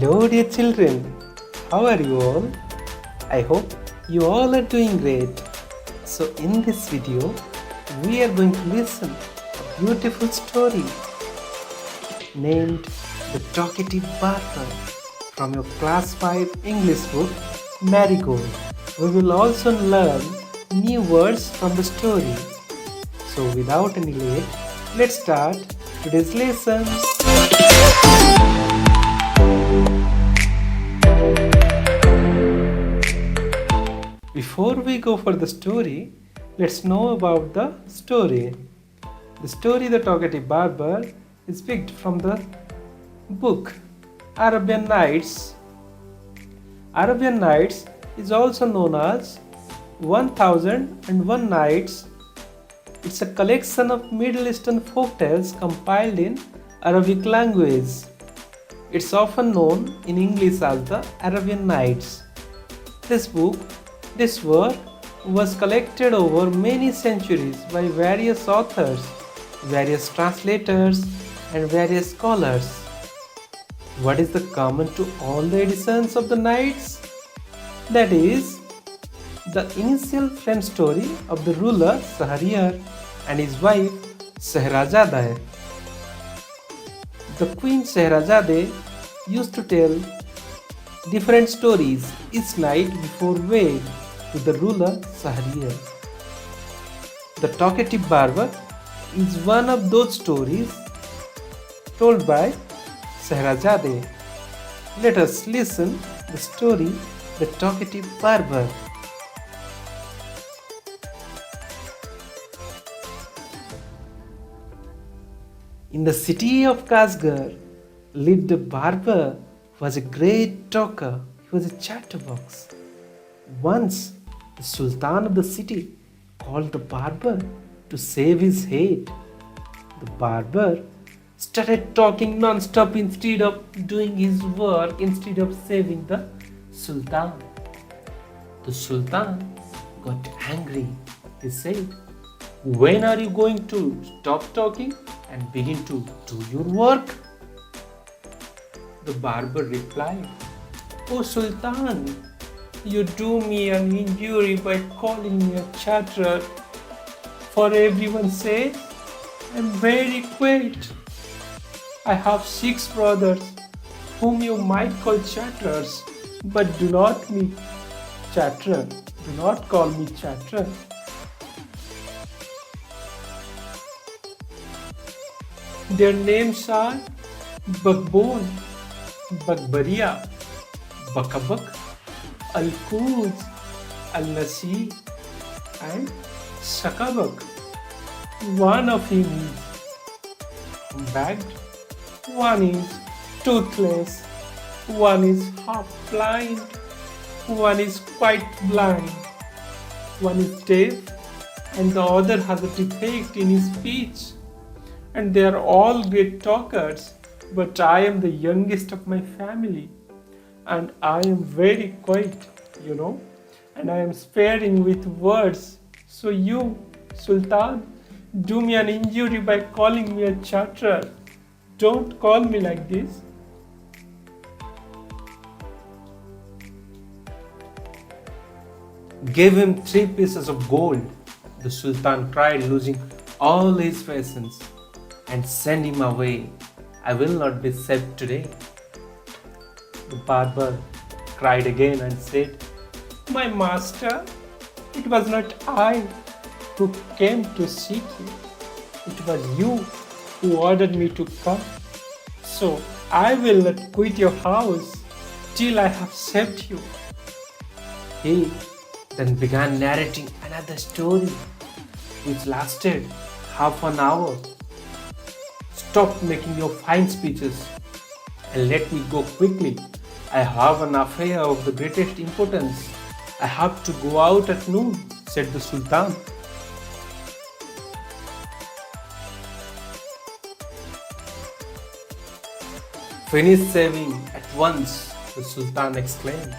Hello dear children, how are you all? I hope you all are doing great. So in this video, we are going to listen a beautiful story named The Talkative Barber from your class 5 English book Marigold. We will also learn new words from the story. So without any late, let's start today's lesson. Before we go for the story, let's know about the story. The story The Talkative Barber is picked from the book Arabian Nights. Arabian Nights is also known as 1001 Nights. It's a collection of Middle Eastern folktales compiled in Arabic language. It's often known in English as the Arabian Nights. This work was collected over many centuries by various authors, various translators, and various scholars. What is the common to all the editions of the Nights? That is, the initial friend story of the ruler Shahryar and his wife Shahrazadeh. The Queen Shahrazadeh used to tell different stories each night before bed to the ruler Shahryar. The Talkative Barber is one of those stories told by Shahrazadeh. Let us listen the story The Talkative Barber. In the city of Kashgar lived a barber who was a great talker. He was a chatterbox. Once, the Sultan of the city called the barber to shave his head. The barber started talking non-stop instead of doing his work, instead of saving the Sultan. The Sultan got angry. He said, "When are you going to stop talking and begin to do your work?" The barber replied, "Oh Sultan, you do me an injury by calling me a chatterer. For everyone says I'm very quiet. I have 6 brothers whom you might call chatterers, but do not me chatterer. Do not call me chatterer." Their names are Bagbone, Bagbaria, Bakabak, Al-Kuz, Al-Nasi, and Shakabak. One of him is bagged, one is toothless, one is half blind, one is quite blind, one is deaf, and the other has a defect in his speech. And they are all great talkers, but I am the youngest of my family. And I am very quiet, and I am sparing with words. So you, Sultan, do me an injury by calling me a chatterer. Don't call me like this. "Give him 3 pieces of gold," the Sultan cried, losing all his patience, "and send him away. I will not be saved today." The barber cried again and said, "My master, it was not I who came to seek you. It was you who ordered me to come. So I will not quit your house till I have saved you." He then began narrating another story, which lasted half an hour. "Stop making your fine speeches and let me go quickly. I have an affair of the greatest importance. I have to go out at noon," said the Sultan. "Finish shaving at once," the Sultan exclaimed.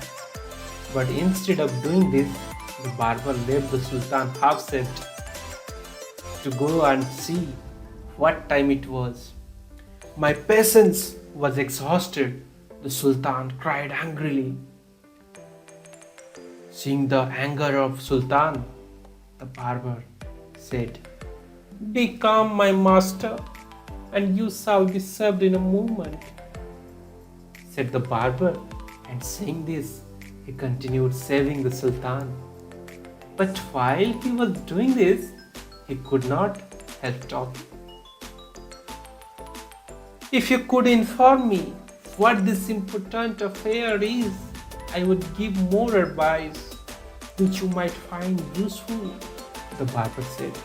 But instead of doing this, the barber left the Sultan half-shaved to go and see what time it was. "My patience was exhausted," The Sultan cried angrily. Seeing the anger of Sultan, the barber said, "Be calm, my master, and you shall be served in a moment," said the barber, and saying this, he continued shaving the Sultan. But while he was doing this, he could not help talking. "If you could inform me what this important affair is, I would give more advice which you might find useful," the barber said.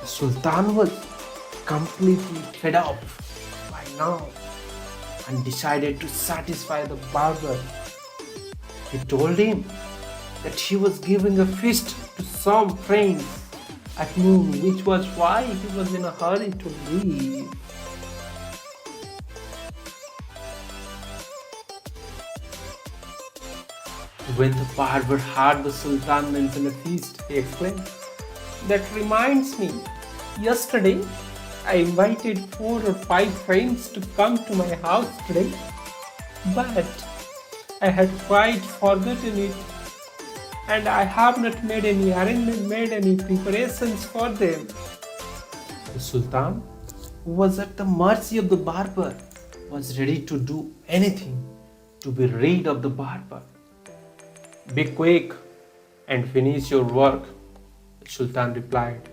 The Sultan was completely fed up by now and decided to satisfy the barber. He told him that he was giving a feast to some friends at noon, which was why he was in a hurry to leave. When the barber heard the Sultan mention a feast, he exclaimed, "That reminds me, yesterday I invited 4 or 5 friends to come to my house today, but I had quite forgotten it, and I have not made any preparations for them." The Sultan, who was at the mercy of the barber, was ready to do anything to be rid of the barber. "Be quick and finish your work," the Sultan replied,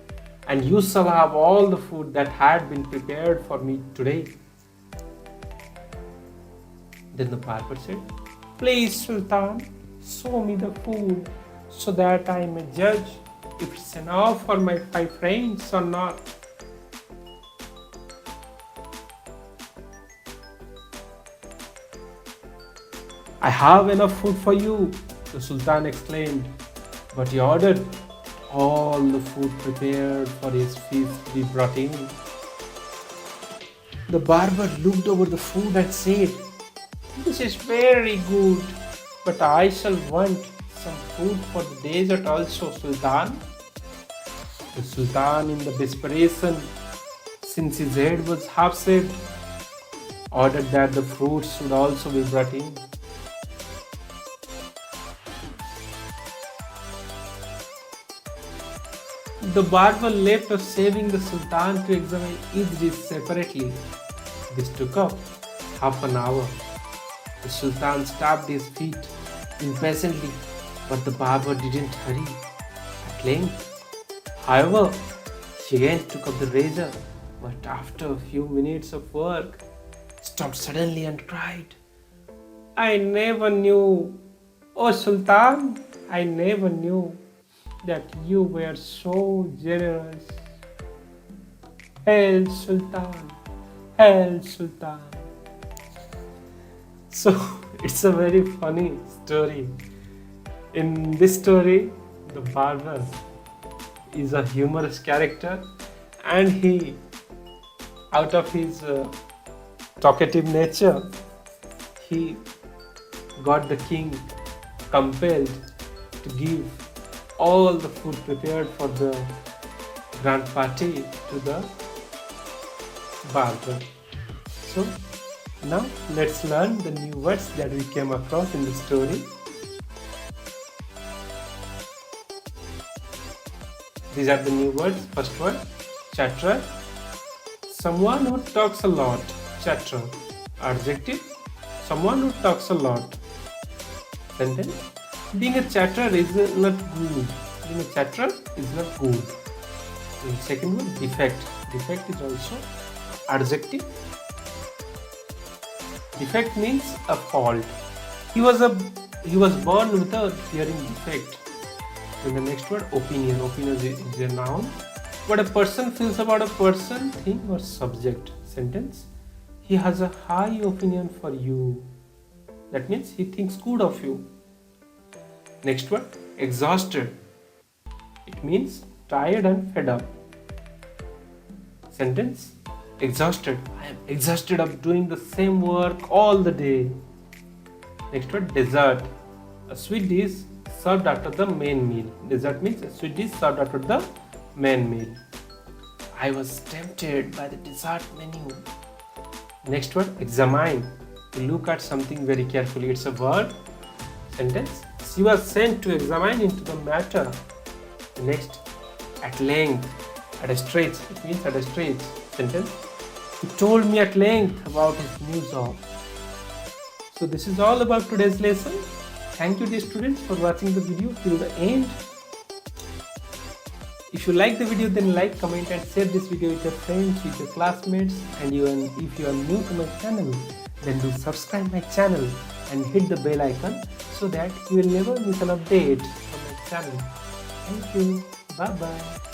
"and you shall have all the food that had been prepared for me today." Then the barber said, "Please, Sultan, show me the food so that I may judge if it's enough for my 5 friends or not." "I have enough food for you," the Sultan exclaimed, but he ordered all the food prepared for his feast to be brought in. The barber looked over the food and said, "This is very good, but I shall want some food for the dessert also, Sultan." The Sultan, in the desperation, since his head was half shaved, ordered that the fruits should also be brought in. The barber left off shaving the Sultan to examine each dish separately. This took up half an hour. The Sultan stamped his feet impatiently, but the barber didn't hurry. At length, however, he again took up the razor, but after a few minutes of work, stopped suddenly and cried, "I never knew, oh Sultan, I never knew that you were so generous. Hail Sultan, hail Sultan." So it's a very funny story. In this story, the barber is a humorous character, and he, out of his talkative nature, he got the king compelled to give all the food prepared for the grand party to the barber. So now let's learn the new words that we came across in the story. These are the new words. First word, chatterer. Someone who talks a lot. Chatterer. Adjective, someone who talks a lot. Sentence, being a chatterer is not good. Being a chatterer is not good. And second one, defect. Defect is also adjective. Defect means a fault. He was born with a hearing defect. And the next word, opinion. Opinion is a noun. What a person feels about a person, thing, or subject. Sentence, he has a high opinion for you. That means he thinks good of you. Next word, exhausted. It means tired and fed up. Sentence, exhausted. I am exhausted of doing the same work all the day. Next word, dessert. A sweet dish served after the main meal. Dessert means a sweet dish served after the main meal. I was tempted by the dessert menu. Next word, examine. You look at something very carefully. It's a word, sentence. She was sent to examine into the matter. Next, at length, at a stretch. It means at a stretch. Sentence. He told me at length about his new job. So this is all about today's lesson. Thank you dear students for watching the video till the end. If you like the video, then like, comment and share this video with your friends, with your classmates, and if you are new to my channel, then do subscribe my channel and hit the bell icon so that you will never miss an update from my channel. Thank you. Bye bye.